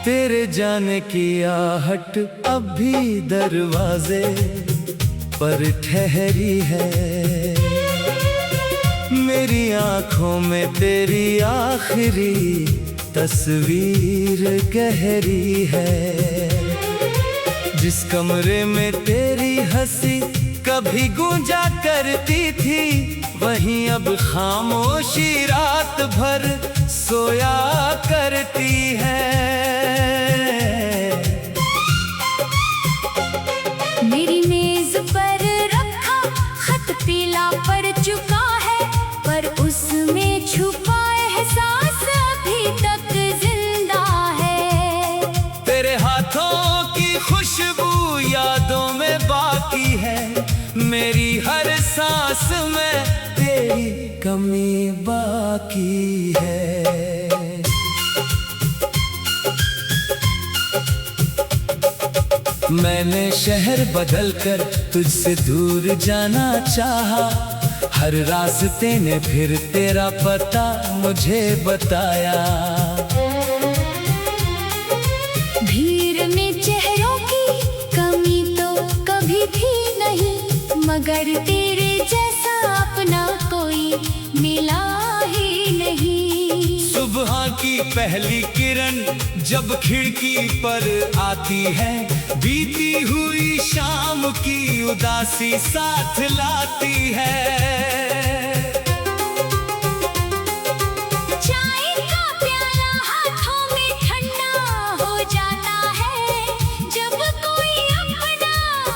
तेरे जाने की आहट अब भी दरवाजे पर ठहरी है। मेरी आंखों में तेरी आखिरी तस्वीर गहरी है। जिस कमरे में तेरी हंसी कभी गूंजा करती थी, वहीं अब खामोशी रात भर सोया करती है। मेरी मेज पर रखा खत पीला पड़ चुका है, पर उसमें छुपा एहसास अभी तक जिंदा है। तेरे हाथों की खुशबू यादों में बाकी है। मेरी हर सांस में तेरी कमी बाकी है। मैंने शहर बदलकर तुझसे दूर जाना चाहा। हर रास्ते ने फिर तेरा पता मुझे बताया। भीड़ में चेहरों की कमी तो कभी भी नहीं, मगर तेरे जैसा अपना कोई मिला ही नहीं। सुबह की पहली किरण जब खिड़की पर आती है, बीती हुई शाम की उदासी साथ लाती है। चाय का प्याला हाथों में ठंडा हो जाता है, जब कोई अपना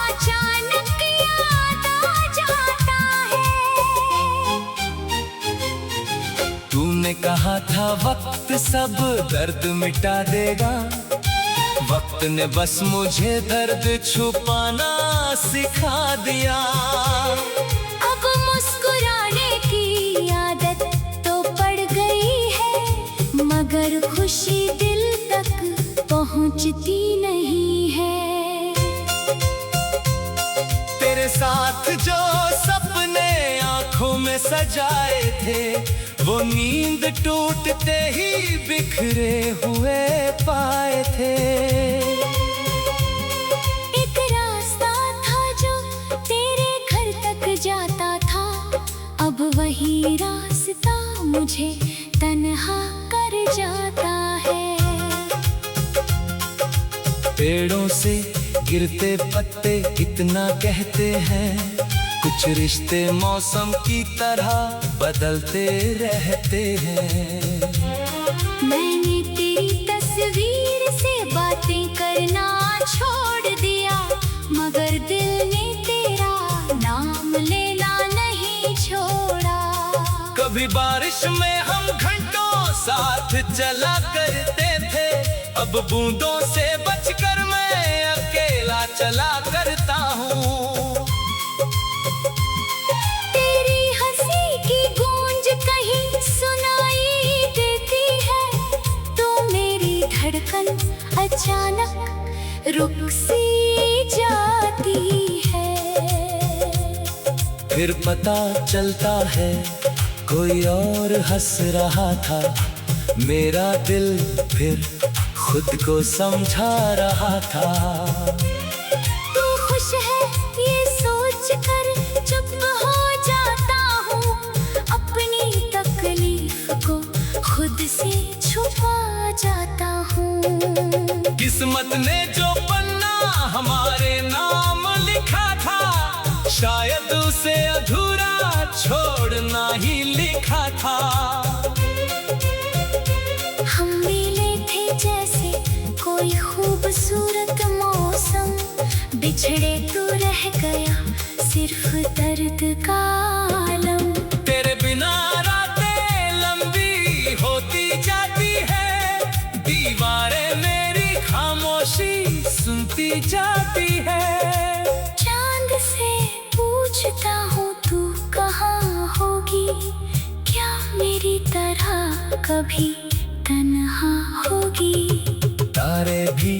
अचानक याद आ जाता है। तूने कहा था वक्त सब दर्द मिटा देगा, वक्त ने बस मुझे दर्द छुपाना सिखा दिया। अब मुस्कुराने की आदत तो पड़ गई है, मगर खुशी दिल तक पहुंचती नहीं है। तेरे साथ जो सपने आंखों में सजाए थे, वो नींद टूटते ही बिखरे हुए पाए थे। एक रास्ता था जो तेरे घर तक जाता था, अब वही रास्ता मुझे तन्हा कर जाता है। पेड़ों से गिरते पत्ते इतना कहते हैं, कुछ रिश्ते मौसम की तरह बदलते रहते हैं। मैंने तेरी तस्वीर से बातें करना छोड़ दिया, मगर दिल ने तेरा नाम लेना नहीं छोड़ा। कभी बारिश में हम घंटों साथ चला करते थे, अब बूंदों से बचकर मैं अकेला चला करता हूँ। तेरी हंसी की गूंज कहीं सुनाई देती है, तो मेरी धड़कन अचानक रुक सी जाती है। फिर पता चलता है कोई और हंस रहा था, मेरा दिल फिर खुद को समझा रहा था। तू खुश है ये सोच कर चुप हो जाता हूँ, अपनी तकलीफ को खुद से छुपा जाता हूँ। किस्मत ने जो पन्ना हमारे नाम लिखा था, शायद उसे अधूरा छोड़ना ही लिखा था। हम मिले थे जैसे कोई खूबसूरत मौसम, बिछड़े तो रह गया सिर्फ दर्द का आलम। तेरे बिना रातें लंबी होती जाती है, दीवारें मेरी खामोशी सुनती जाती है। चांद से पूछता हूँ तू कहाँ होगी, क्या मेरी तरह कभी तन्हा होगी। तारे भी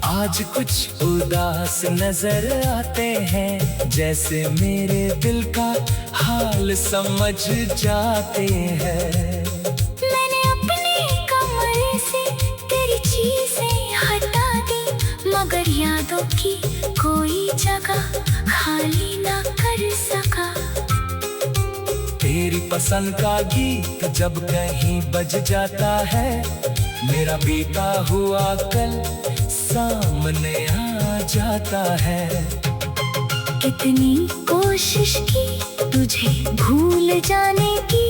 आज कुछ उदास नजर आते हैं, जैसे मेरे दिल का हाल समझ जाते हैं। मैंने अपने कमरे से तेरी चीजें जगह खाली ना कर सका। तेरी पसंद का गीत जब कहीं बज जाता है, मेरा बीता हुआ कल सामने आ जाता है। कितनी कोशिश की तुझे भूल जाने की,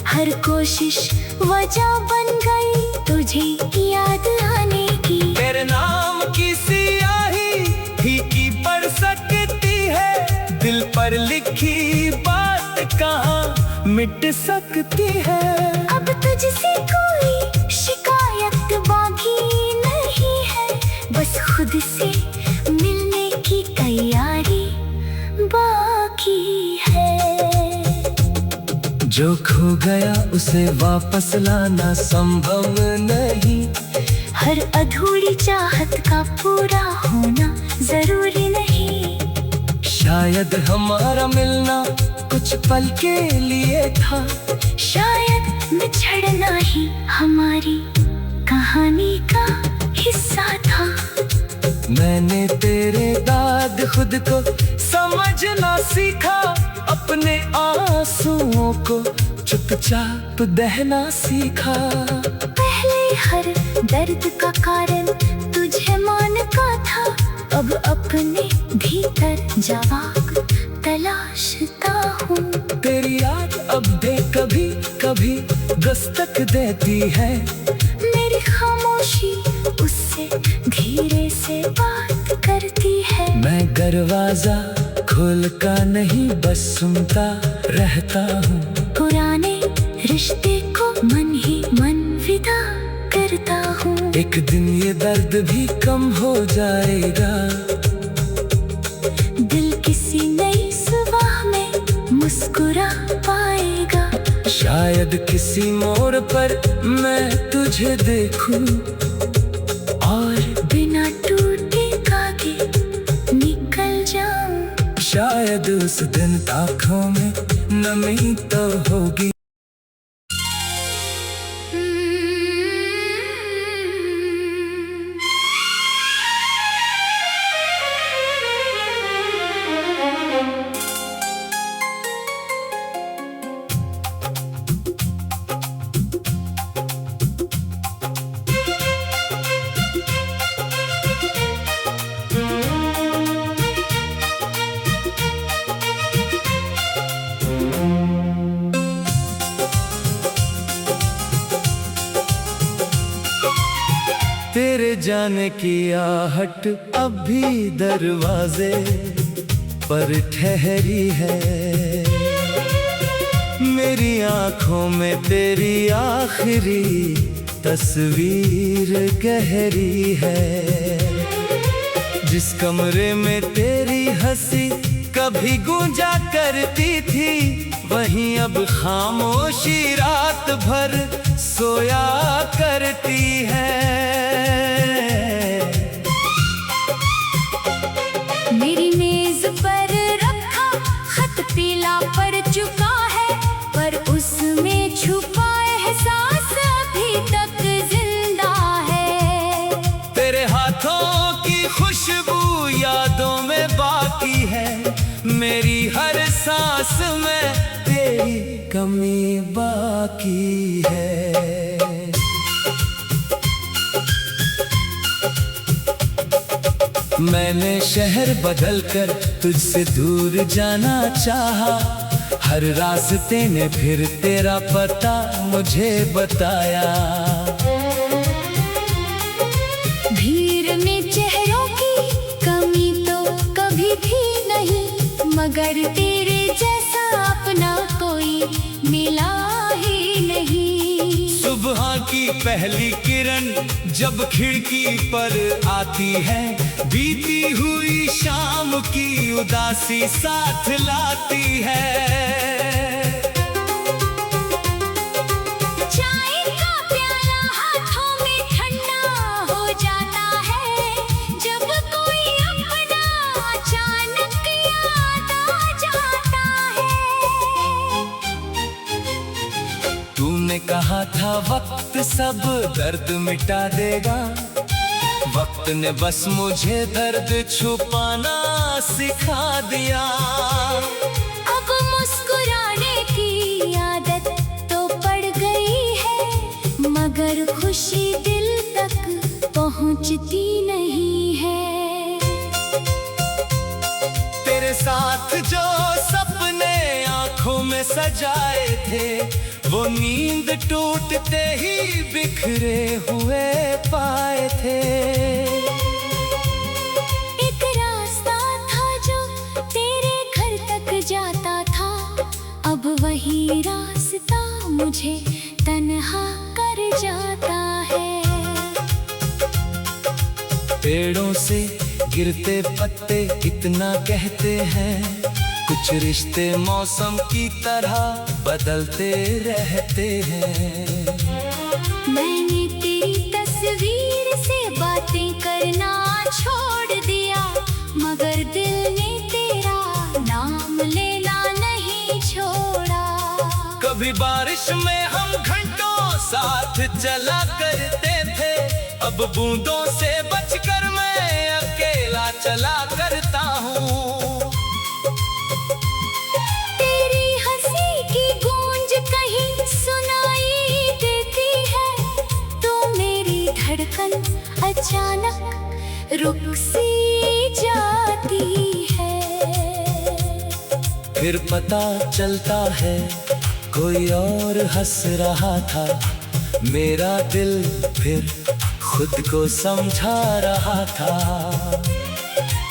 हर कोशिश वजह बन गई तुझे याद आने की। तेरे नाम की सियाही फीकी पड़ सकती है, दिल पर लिखी बात कहाँ मिट सकती है। अब तुझसे कोई शिकायत बाकी नहीं है, बस खुद से मिलने की तैयारी बाकी है। जो खो गया उसे वापस लाना संभव नहीं, हर अधूरी चाहत का पूरा होना जरूरी नहीं। शायद हमारा मिलना कुछ पल के लिए था, शायद बिछड़ना ही हमारी कहानी का हिस्सा था। मैंने तेरे बाद खुद को समझना सीखा, अपने आंसुओं को चुपचाप बहना सीखा। पहले हर दर्द का कारण तुझे मानता था, अब अपने भीतर जवाब तलाशता हूँ। तेरी याद अब भी कभी कभी दस्तक देती है, मेरी खामोशी उससे धीरे से बात करती है। मैं दरवाजा खोल का नहीं बस सुनता रहता हूँ। पुराने रिश्ते को मन ही मन विदा करता हूँ। एक दिन ये दर्द भी कम हो जाएगा, दिल किसी नई सुबह में मुस्कुरा पाएगा। शायद किसी मोड़ पर मैं तुझे देखूं और बिना टूटे धागे निकल जाऊं। शायद उस दिन आँखों में नमी तो होगी। तेरे जाने की आहट अब भी दरवाजे पर ठहरी है, मेरी आंखों में तेरी आखिरी तस्वीर गहरी है। जिस कमरे में तेरी हंसी कभी गूंजा करती थी, वहीं अब खामोशी रात भर सोया करती है। मेरी मेज पर रखा खत पीला पड़ चुका है, पर उसमें छुपा एहसास अभी तक जिंदा है। तेरे हाथों की खुशबू यादों में बाकी है, मेरी हर सांस में तेरी कमी बाकी है। मैंने शहर बदलकर तुझसे दूर जाना चाहा, हर रास्ते ने फिर तेरा पता मुझे बताया। भीड़ में चेहरों की कमी तो कभी भी नहीं, मगर तेरे जैसा अपना कोई मिला ही नहीं। सुबह की पहली किरण जब खिड़की पर आती है, बीती हुई शाम की उदासी साथ लाती है। चाय का प्याला हाथों में ठंडा हो जाता है, जब कोई अपना अचानक याद आ जाता है। तूने कहा था वक्त सब दर्द मिटा देगा, वक्त ने बस मुझे दर्द छुपाना सिखा दिया। अब मुस्कुराने की आदत तो पड़ गई है, मगर खुशी दिल तक पहुंचती नहीं है। तेरे साथ जो सपने आंखों में सजाए थे, वो नींद टूटते ही बिखरे हुए पाए थे। एक रास्ता था जो तेरे घर तक जाता था, अब वही रास्ता मुझे तन्हा कर जाता है। पेड़ों से गिरते पत्ते इतना कहते हैं, कुछ रिश्ते मौसम की तरह बदलते रहते हैं। मैंने तेरी तस्वीर से बातें करना छोड़ दिया, मगर दिल ने तेरा नाम लेना नहीं छोड़ा। कभी बारिश में हम घंटों साथ चला करते थे, अब बूंदों से बचकर मैं अकेला चला करता हूँ। तेरी हंसी की गूंज कहीं सुनाई देती है, तो मेरी धड़कन अचानक रुक सी जाती है। फिर पता चलता है कोई और हंस रहा था, मेरा दिल फिर खुद को समझा रहा था।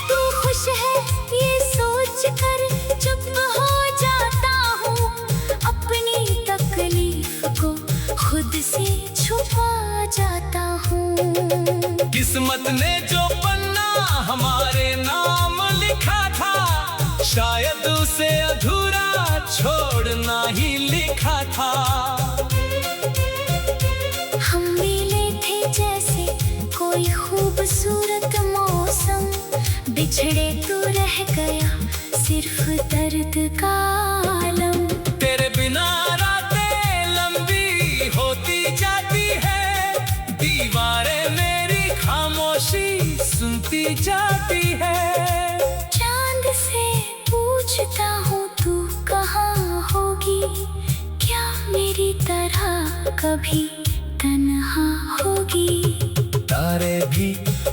तू खुश है ये सोच कर चुप हो जाता हूँ, अपनी तकलीफ को खुद से छुपा जाता हूँ। किस्मत ने जो पन्ना हमारे नाम लिखा था, शायद उसे अधूरा छोड़ना ही लिखा था। हम मिले थे जैसे कोई खूबसूरत मौसम, बिछड़े तो रह गया सिर्फ दर्द का आलम। तेरे बिना रातें लंबी होती जाती है, दीवारें मेरी खामोशी सुनती जाती है। चांद से पूछता हूँ तू कहाँ होगी, क्या मेरी तरह कभी तन्हा होगी। तारे भी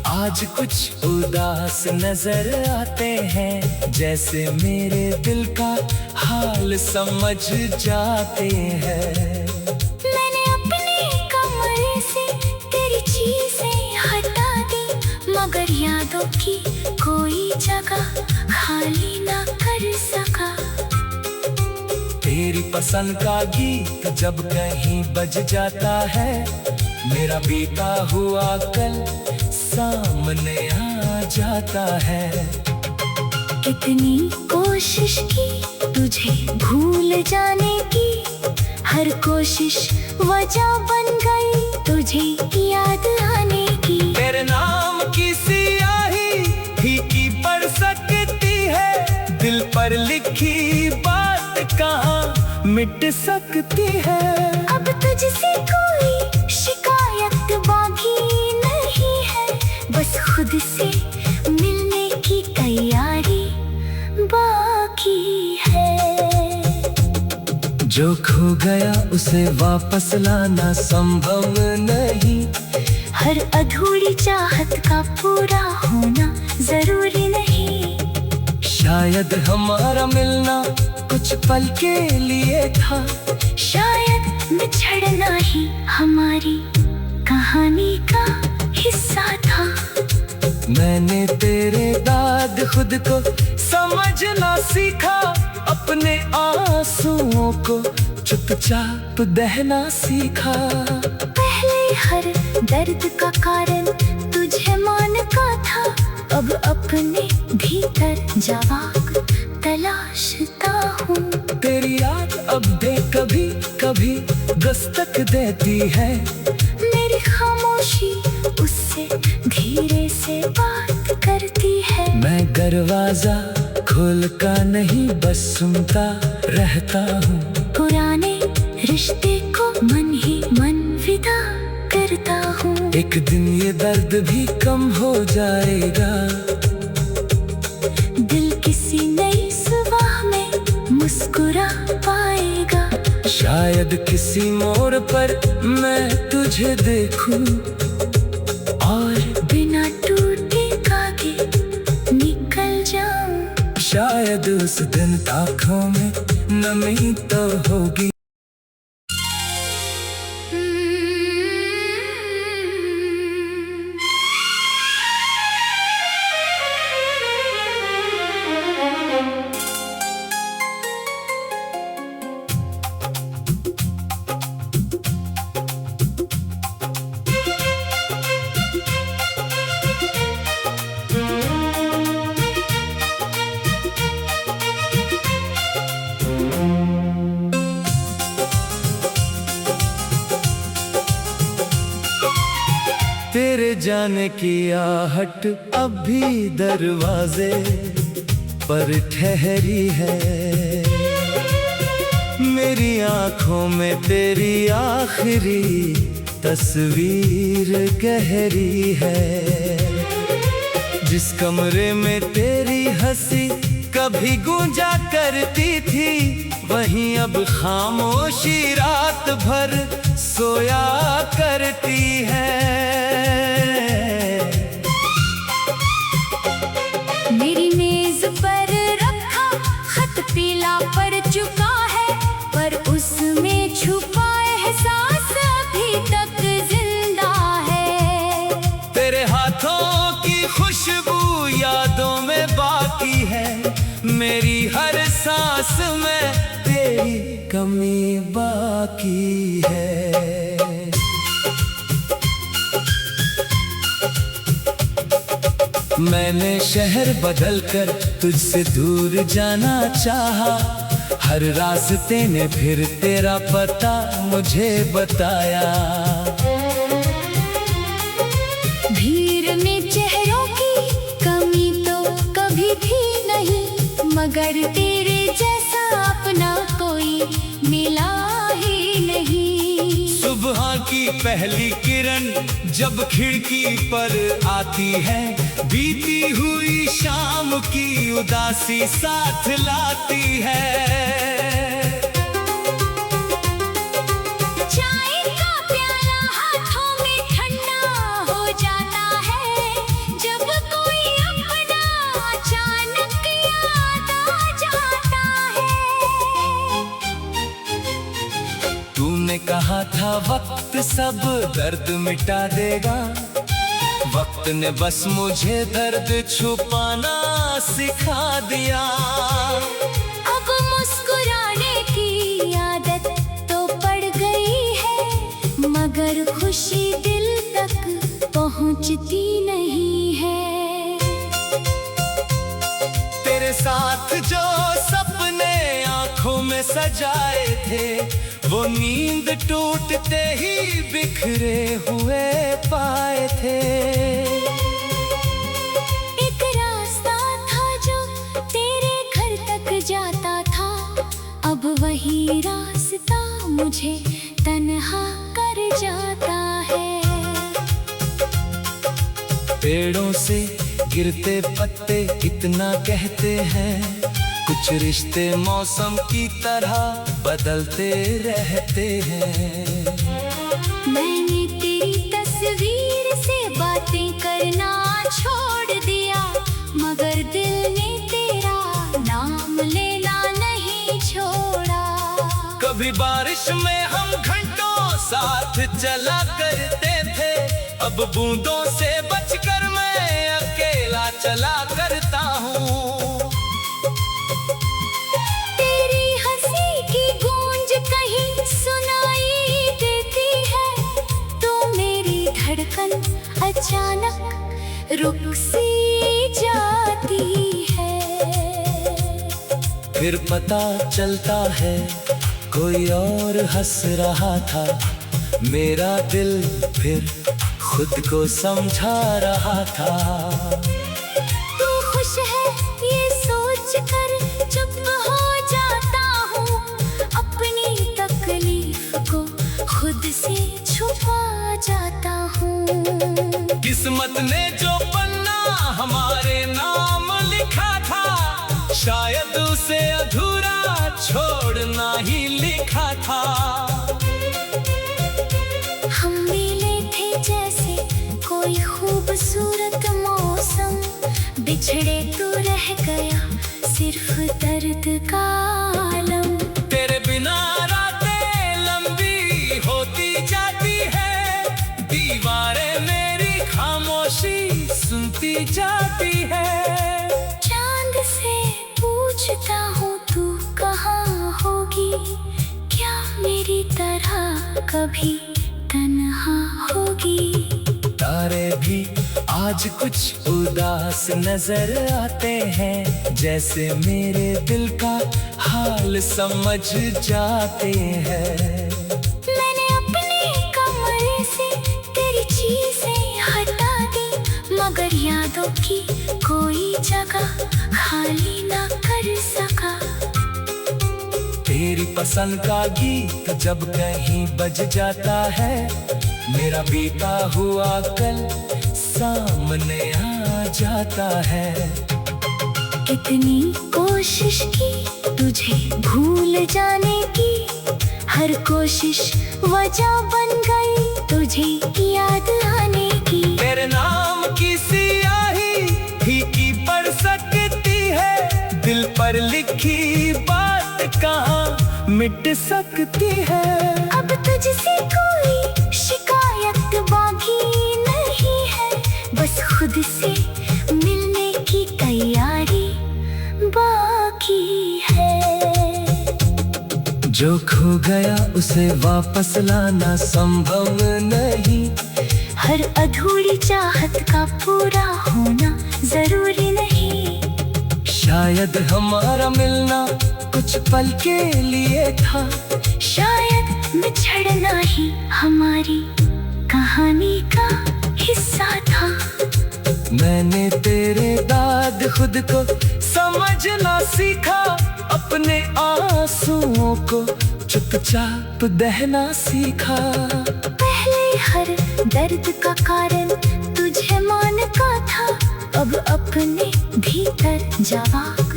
आज कुछ उदास नजर आते हैं, जैसे मेरे दिल का हाल समझ जाते हैं। मैंने अपने कमरे से तेरी चीजें हटा दी, मगर यादों की कोई जगह खाली ना कर सका। तेरी पसंद का गीत जब कहीं बज जाता है, मेरा बीता हुआ कल सामने आ जाता है। कितनी कोशिश की तुझे भूल जाने की, हर कोशिश वजह बन गई तुझे याद आने की। तेरे नाम की सियाही फीकी पड़ सकती है, दिल पर लिखी बात कहाँ मिट सकती है। अब तुझसे कोई शिकायत बाकी नहीं है, बस खुद से मिलने की तैयारी बाकी है। जो खो गया उसे वापस लाना संभव नहीं, हर अधूरी चाहत का पूरा होना जरूरी नहीं। शायद हमारा मिलना कुछ पल के लिए था, शायद बिछड़ना ही हमारी कहानी का हिस्सा था। मैंने तेरे बाद खुद को समझना सीखा, अपने आंसुओं को चुपचाप बहना सीखा। पहले हर दर्द का कारण तुझे मानता था, अब अपने भीतर जवाब तलाशता हूँ। तेरी याद अब भी कभी कभी दस्तक देती है, मेरी खामोशी उससे धीरे से बात करती है। मैं दरवाजा खोल का नहीं बस सुनता रहता हूँ। पुराने रिश्ते को मन ही मन विदा करता हूँ। एक दिन ये दर्द भी कम हो जाएगा। दिल किसी नई सुबह में मुस्कुरा पाएगा। शायद किसी मोड़ पर मैं तुझे देखूं और बिना टूटे धागे निकल जाऊं। शायद उस दिन आँखों में नमी तो होगी। तेरे जाने की आहट अब भी दरवाजे पर ठहरी है। मेरी आंखों में तेरी आखिरी तस्वीर गहरी है। जिस कमरे में तेरी हंसी कभी गूंजा करती थी, वहीं अब खामोशी रात भर सोया करती है। मेरी मेज पर रखा खत पीला पड़ चुका है, पर उसमें छुपा एहसास अभी तक जिंदा है। तेरे हाथों की खुशबू यादों में बाकी है। मेरी हर सांस में तेरी कमी बाकी है। मैंने शहर बदलकर तुझसे दूर जाना चाहा। हर रास्ते ने फिर तेरा पता मुझे बताया। भीड़ में चेहरों की कमी तो कभी थी नहीं, मगर तेरे जैसा अपना कोई मिला ही नहीं। सुबह की पहली किरण जब खिड़की पर आती है, बीती हुई शाम की उदासी साथ लाती है। चाय का प्याला हाथों में ठंडा हो जाता है, जब कोई अपना अचानक याद आ जाता है। तूने कहा था वक्त सब दर्द मिटा देगा, वक्त ने बस मुझे दर्द छुपाना सिखा दिया। अब मुस्कुराने की आदत तो पड़ गई है, मगर खुशी दिल तक पहुंचती नहीं है। तेरे साथ जो सपने आंखों में सजाए थे, वो नींद टूटते ही बिखरे हुए पाए थे। एक रास्ता था जो तेरे घर तक जाता था, अब वही रास्ता मुझे तन्हा कर जाता है। पेड़ों से गिरते पत्ते इतना कहते हैं, कुछ रिश्ते मौसम की तरह बदलते रहते हैं। मैंने तेरी तस्वीर से बातें करना छोड़ दिया, मगर दिल ने तेरा नाम लेना नहीं छोड़ा। कभी बारिश में हम घंटों साथ चला करते थे, अब बूंदों से बचकर मैं अकेला चला करता हूँ। धड़कन अचानक रुक सी जाती है। फिर पता चलता है कोई और हंस रहा था, मेरा दिल फिर खुद को समझा रहा था। तू खुश है ये सोच कर चुप हो जाता हूँ, अपनी तकलीफ को खुद से छुपा छुपा जाता हूँ। किस्मत ने जो पन्ना हमारे नाम लिखा था, शायद उसे अधूरा छोड़ना ही लिखा था। हम मिले थे जैसे कोई खूबसूरत मौसम, बिछड़े तो रह गया सिर्फ दर्द का आलम। तेरे बिना रातें लंबी होती जाती है, दीवारें मेरी खामोशी सुनती जाती है। चांद से पूछता हूँ तू कहाँ होगी, क्या मेरी तरह कभी तन्हा होगी। तारे भी आज कुछ उदास नजर आते हैं, जैसे मेरे दिल का हाल समझ जाते हैं। मैंने अपने कमरे से तेरी चीजें हटा दी, मगर यादों की कोई जगह खाली ना कर सका। तेरी पसंद का गीत जब कहीं बज जाता है, मेरा बीता हुआ कल सामने आ जाता है। कितनी कोशिश की तुझे भूल जाने की, हर कोशिश वजह बन गई तुझे याद आने की। तेरे नाम की सियाही फीकी पड़ सकती है, दिल पर लिखी बात कहाँ मिट सकती है। अब तुझसे कोई शिकायत बाकी नहीं है, बस खुद से मिलने की तैयारी बाकी है। जो खो गया उसे वापस लाना संभव नहीं, हर अधूरी चाहत का पूरा होना जरूरी नहीं। शायद हमारा मिलना कुछ पल के लिए था, शायद बिछड़ना ही हमारी कहानी का हिस्सा था। मैंने तेरे बाद खुद को समझना सीखा, अपने आंसुओं को चुपचाप बहना सीखा। पहले हर दर्द का कारण तुझे मानता था, अब अपने भीतर जवाब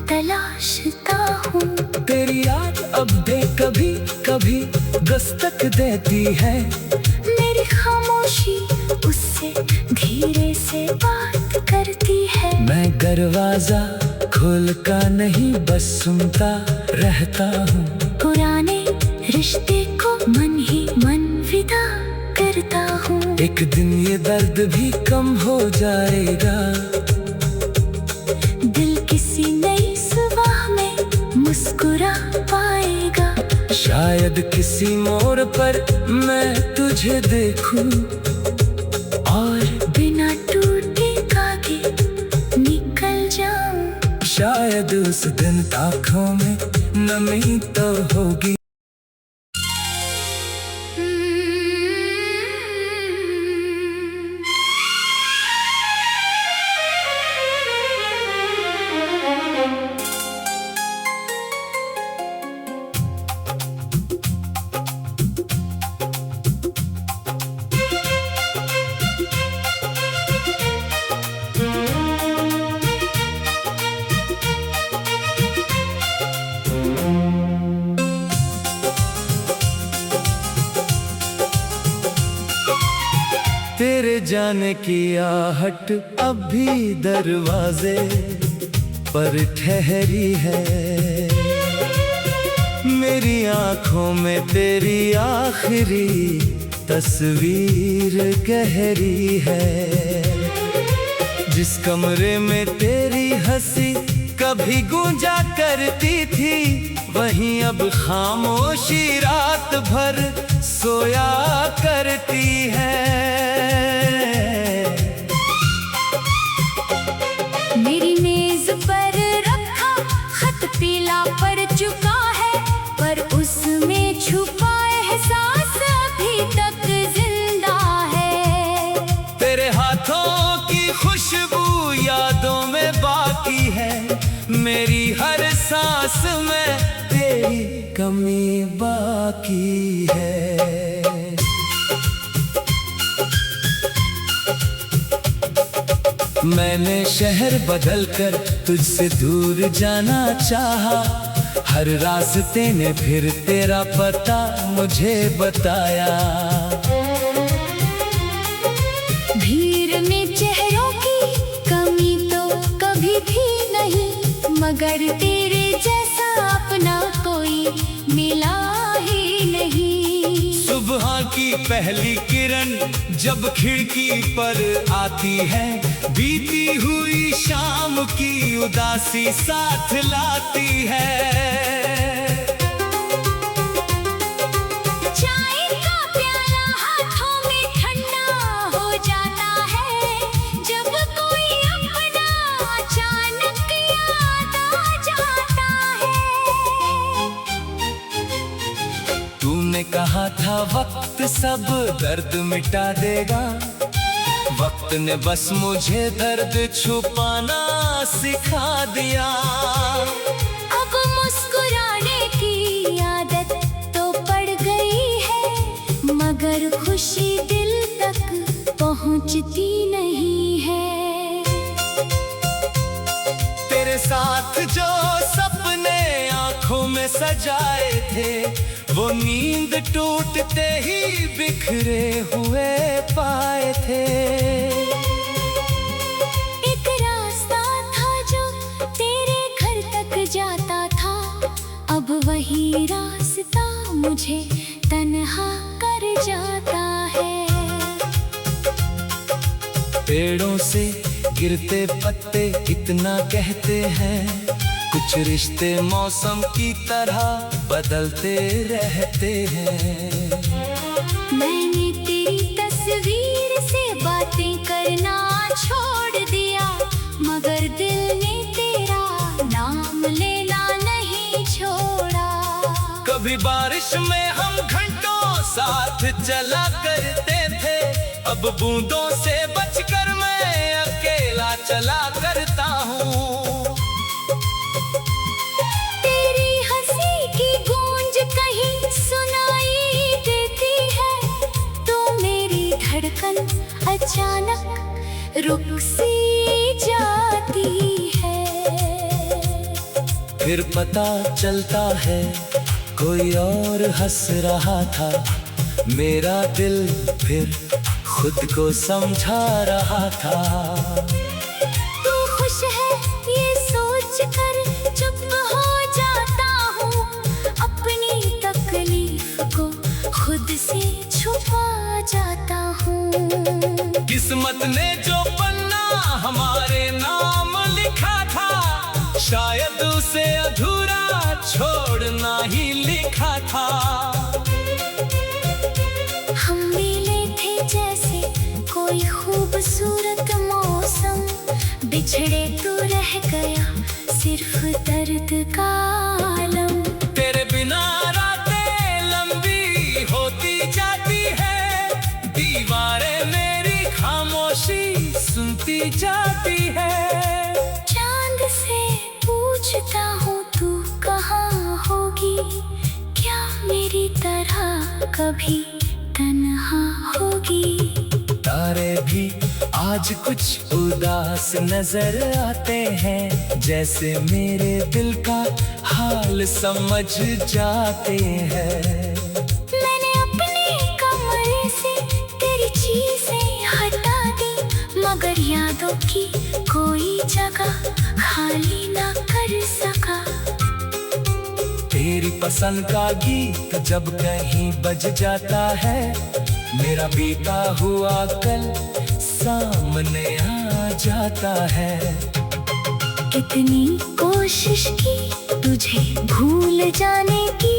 तलाशता हूँ। तेरी याद अब भी कभी कभी दस्तक देती है, मेरी खामोशी उससे धीरे से बात करती है। मैं दरवाजा खोल का नहीं बस सुनता रहता हूँ। पुराने रिश्ते को मन ही मन विदा करता हूँ। एक दिन ये दर्द भी कम हो जाएगा, दिल किसी नई सुबह में मुस्कुरा पाएगा। शायद किसी मोड़ पर मैं तुझे देखूं और बिना टूटे धागे निकल जाऊं। शायद उस दिन आँखों में नमी तो होगी। तेरे जाने की आहट अब भी दरवाजे पर ठहरी है, मेरी आंखों में तेरी आखिरी तस्वीर गहरी है। जिस कमरे में तेरी हंसी कभी गूंजा करती थी, वहीं अब खामोशी रात भर सोया करती है। मेरी मेज पर रखा खत पीला पड़ चुका है, पर उसमें छुपा एहसास अभी तक जिंदा है। तेरे हाथों की खुशबू यादों में बाकी है, मेरी हर सांस में तेरी कमी बाकी है। मैंने शहर बदल कर तुझसे दूर जाना चाहा, हर रास्ते ने फिर तेरा पता मुझे बताया। भीड़ में चेहरों की कमी तो कभी थी नहीं, मगर तेरे जैसा अपना कोई मिला ही नहीं। सुबह की पहली किरण जब खिड़की पर आती है, बीती हुई शाम की उदासी साथ लाती है। चाय का प्याला हाथों में ठंडा हो जाता है, जब कोई अपना अचानक याद आ जाता है। तूने कहा था वक्त सब दर्द मिटा देगा, वक्त ने बस मुझे दर्द छुपाना सिखा दिया। अब मुस्कुराने की आदत तो पड़ गई है, मगर खुशी दिल तक पहुंचती नहीं है। तेरे साथ जो सपने आंखों में सजाए थे, वो नींद टूटते ही बिखरे हुए पाए थे। एक रास्ता था जो तेरे घर तक जाता था, अब वही रास्ता मुझे तन्हा कर जाता है। पेड़ों से गिरते पत्ते इतना कहते हैं, कुछ रिश्ते मौसम की तरह बदलते रहते हैं। मैंने तेरी तस्वीर से बातें करना छोड़ दिया, मगर दिल ने तेरा नाम लेना नहीं छोड़ा। कभी बारिश में हम घंटों साथ चला करते थे, अब बूंदों से बचकर मैं अकेला चला करता हूँ। तेरी हंसी की गूंज कहीं सुनाई देती है, तो मेरी धड़कन अचानक रुक सी जाती है। फिर पता चलता है कोई और हंस रहा था, मेरा दिल फिर खुद को समझा रहा था। तू खुश है ये सोच कर चुप हो जाता हूँ, अपनी तकलीफ को खुद से छुपा जाता हूँ। किस्मत ने जो पन्ना हमारे नाम लिखा था, शायद उसे अधूरा छोड़ना ही लिखा था। हम मिले थे जैसे कोई खूबसूरत मौसम, बिछड़े तो रह गया सिर्फ दर्द का आलम। तेरे बिना रातें लंबी होती जाती है, दीवारें मेरी खामोशी सुनती जाती है। चांद से पूछता हूँ तू कहाँ होगी, क्या मेरी तरह कभी तन्हा होगी। तारे भी आज कुछ उदास नजर आते हैं, जैसे मेरे दिल का हाल समझ जाते हैं। मैंने अपने कमरे से तेरी चीजें हटा दी, मगर यादों की कोई जगह खाली ना कर सका। तेरी पसंद का गीत जब कहीं बज जाता है, मेरा बीता हुआ कल सामने आ जाता है। कितनी कोशिश की तुझे भूल जाने की,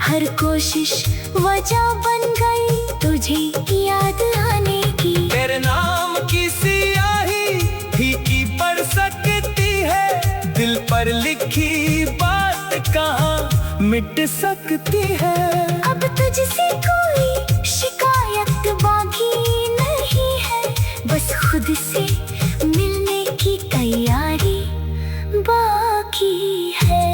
हर कोशिश वजह बन गई तुझे याद आने की। तेरे नाम की सियाही फीकी पड़ सकती है, दिल पर लिखी बात कहाँ मिट सकती है। अब तुझसे कोई शिकायत बाकी नहीं है, बस खुद से मिलने की तैयारी बाकी है।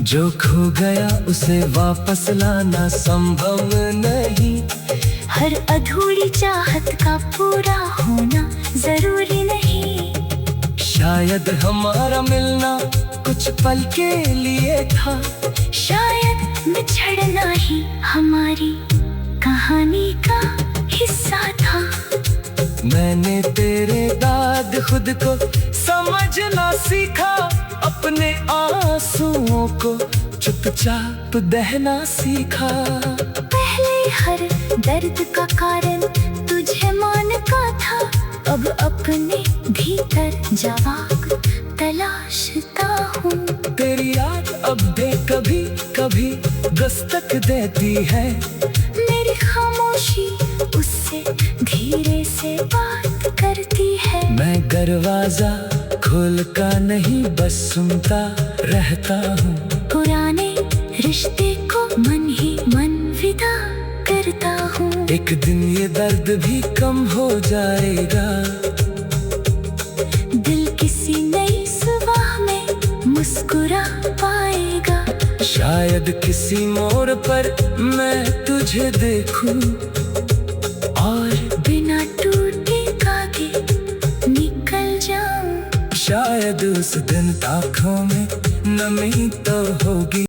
जो खो गया उसे वापस लाना संभव नहीं, हर अधूरी चाहत का पूरा होना जरूरी नहीं। शायद हमारा मिलना कुछ पल के लिए था, शायद बिछड़ना ही हमारी कहानी का हिस्सा था। मैंने तेरे बाद खुद को समझना सीखा, अपने आंसुओं को चुपचाप बहना सीखा। पहले हर दर्द का कारण तुझे मानता था, अब अपने भीतर जवाब तलाशता हूँ। तेरी याद अब भी कभी कभी दस्तक देती है, मेरी खामोशी उससे धीरे से बात करती है। मैं दरवाजा खोल का नहीं बस सुनता रहता हूँ। पुराने रिश्ते को मन ही मन विदा करता हूँ। एक दिन ये दर्द भी कम हो जाएगा, दिल किसी नई सुबह में मुस्कुरा पाएगा। शायद किसी मोड़ पर मैं तुझे देखूं और बिना टूटे धागे निकल जाऊं। शायद उस दिन आँखों में नमी तो होगी।